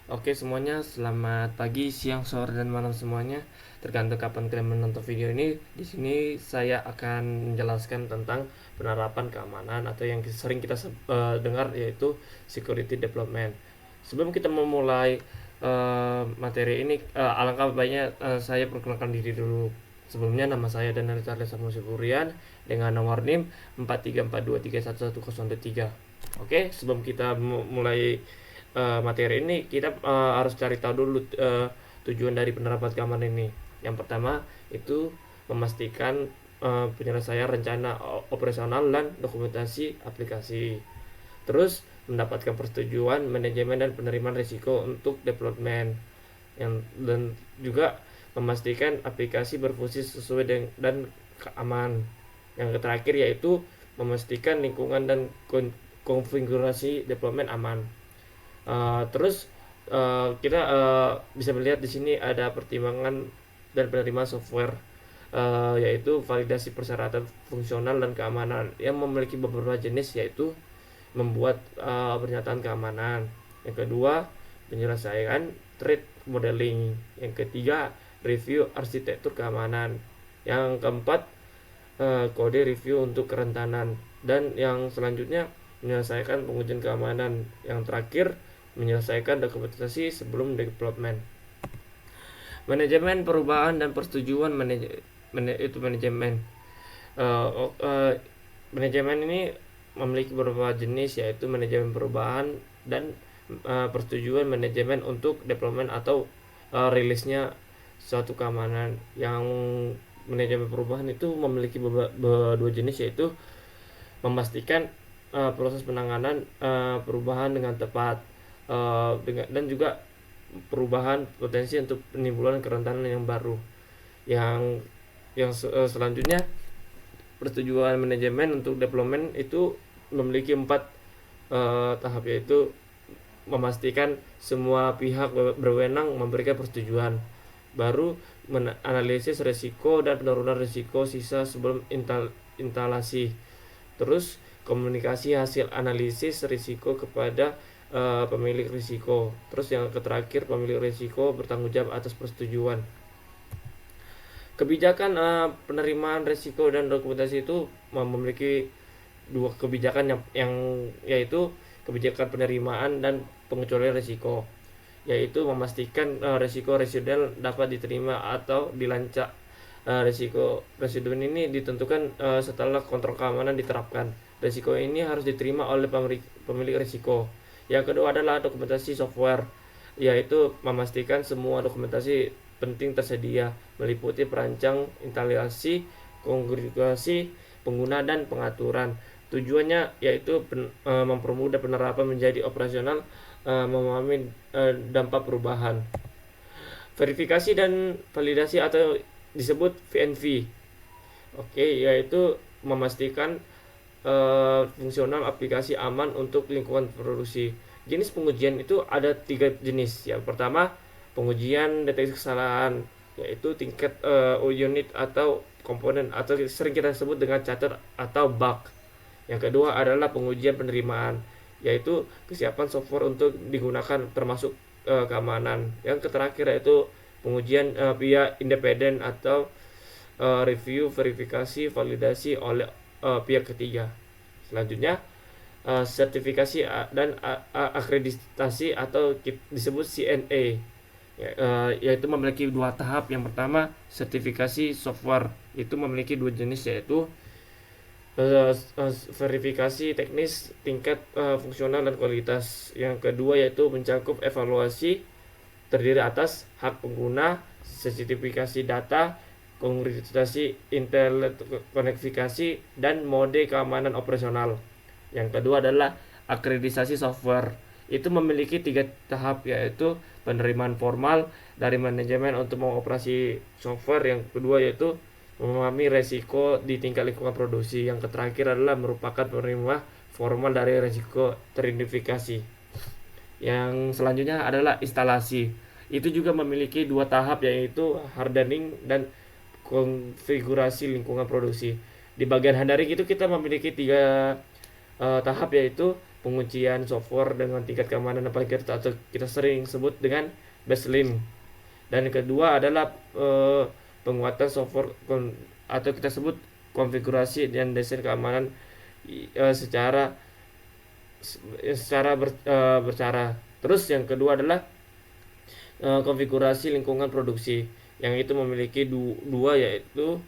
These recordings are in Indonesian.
Oke semuanya, selamat pagi, siang, sore, dan malam semuanya. Tergantung kapan kalian menonton video ini. Di sini saya akan menjelaskan tentang penerapan keamanan atau yang sering kita dengar, yaitu security development. Sebelum kita memulai materi ini, alangkah baiknya saya perkenalkan diri dulu. Sebelumnya nama saya Danal Charles Samuel Burian dengan nomor NIM 4342311023. Oke, sebelum kita mulai materi ini, kita harus cari tahu dulu tujuan dari penerapan keamanan ini. Yang pertama itu memastikan penyelesaian rencana operasional dan dokumentasi aplikasi. Terus mendapatkan persetujuan manajemen dan penerimaan risiko untuk development, dan juga memastikan aplikasi berfungsi sesuai dan aman. Yang terakhir yaitu memastikan lingkungan dan konfigurasi development aman. Terus kita bisa melihat di sini ada pertimbangan dan penerimaan software, yaitu validasi persyaratan fungsional dan keamanan yang memiliki beberapa jenis, yaitu membuat pernyataan keamanan. Yang kedua, penyelesaian threat modeling. Yang ketiga, review arsitektur keamanan. Yang keempat, kode review untuk kerentanan. Dan yang selanjutnya, menyelesaikan pengujian keamanan. Yang terakhir, menyelesaikan dokumentasi sebelum development. Manajemen perubahan dan persetujuan manajemen. Manajemen ini memiliki beberapa jenis, yaitu manajemen perubahan dan persetujuan manajemen untuk development atau rilisnya suatu keamanan. Yang manajemen perubahan itu memiliki dua jenis, yaitu memastikan proses penanganan perubahan dengan tepat, dan juga perubahan potensi untuk penimbulan kerentanan yang baru. Yang selanjutnya, persetujuan manajemen untuk development itu memiliki 4 tahap, yaitu memastikan semua pihak berwenang memberikan persetujuan, baru menganalisis risiko dan penurunan risiko sisa sebelum instalasi, terus komunikasi hasil analisis risiko kepada pemilik risiko, terus yang terakhir pemilik risiko bertanggung jawab atas persetujuan. Kebijakan penerimaan risiko dan dokumentasi itu memiliki dua kebijakan yang yaitu kebijakan penerimaan dan pengecualian risiko, yaitu memastikan risiko residual dapat diterima atau dilacak. Risiko residual ini ditentukan setelah kontrol keamanan diterapkan. Risiko ini harus diterima oleh pemilik risiko. Yang kedua adalah dokumentasi software, yaitu memastikan semua dokumentasi penting tersedia, meliputi perancang, instalasi, konfigurasi, pengguna, dan pengaturan. Tujuannya yaitu mempermudah penerapan menjadi operasional, memahami dampak perubahan. Verifikasi dan validasi atau disebut VNV. Oke, yaitu memastikan fungsional aplikasi aman untuk lingkungan produksi. Jenis pengujian itu ada 3 jenis. Yang pertama, pengujian deteksi kesalahan, yaitu tingkat unit atau komponen atau sering kita sebut dengan cacat atau bug. Yang kedua adalah pengujian penerimaan, yaitu kesiapan software untuk digunakan termasuk keamanan. Yang terakhir yaitu pengujian pihak independen atau review, verifikasi, validasi oleh pihak ketiga. Selanjutnya, sertifikasi dan akreditasi atau disebut CNA, yaitu memiliki 2 tahap. Yang pertama, sertifikasi software, itu memiliki 2 jenis, yaitu verifikasi teknis tingkat fungsional dan kualitas. Yang kedua yaitu mencakup evaluasi, terdiri atas hak pengguna, sertifikasi data, konfigurasi interkonektivitas, dan mode keamanan operasional. Yang kedua adalah akreditasi software. Itu memiliki 3 tahap, yaitu penerimaan formal dari manajemen untuk mengoperasi software. Yang kedua yaitu memahami resiko di tingkat lingkungan produksi. Yang terakhir adalah merupakan penerimaan formal dari resiko teridentifikasi. Yang selanjutnya adalah instalasi. Itu juga memiliki 2 tahap, yaitu hardening dan konfigurasi lingkungan produksi. Di bagian hardening itu kita memiliki 3 tahap, yaitu pengujian software dengan tingkat keamanan yang paling kita atau kita sering sebut dengan baseline. Dan yang kedua adalah penguatan software atau kita sebut konfigurasi dan desain keamanan secara bercara. Terus yang kedua adalah konfigurasi lingkungan produksi, yang itu memiliki dua, yaitu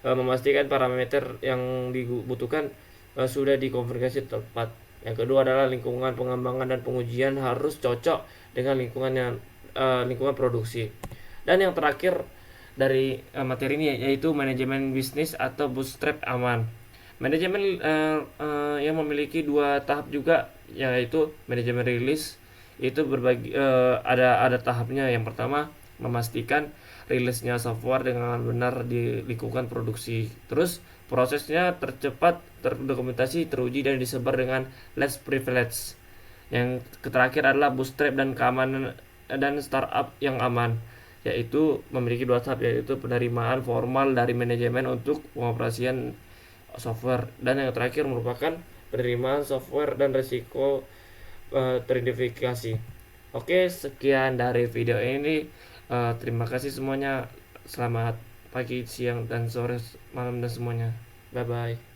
memastikan parameter yang dibutuhkan sudah dikonfigurasi tepat. Yang kedua adalah lingkungan pengembangan dan pengujian harus cocok dengan lingkungan produksi. Dan yang terakhir dari materi ini yaitu manajemen bisnis atau bootstrap aman. Manajemen yang memiliki dua tahap juga, yaitu manajemen rilis. Itu berbagi ada tahapnya. Yang pertama, memastikan rilisnya software dengan benar di lingkungan produksi. Terus prosesnya tercepat, terdokumentasi, teruji dan disebar dengan less privilege. Yang terakhir adalah bootstrap dan keamanan dan startup yang aman, yaitu memiliki dua tahap, yaitu penerimaan formal dari manajemen untuk pengoperasian software, dan yang terakhir merupakan penerimaan software dan risiko teridentifikasi. Oke, sekian dari video ini. Terima kasih semuanya. Selamat pagi, siang, dan sore, malam dan semuanya. Bye bye.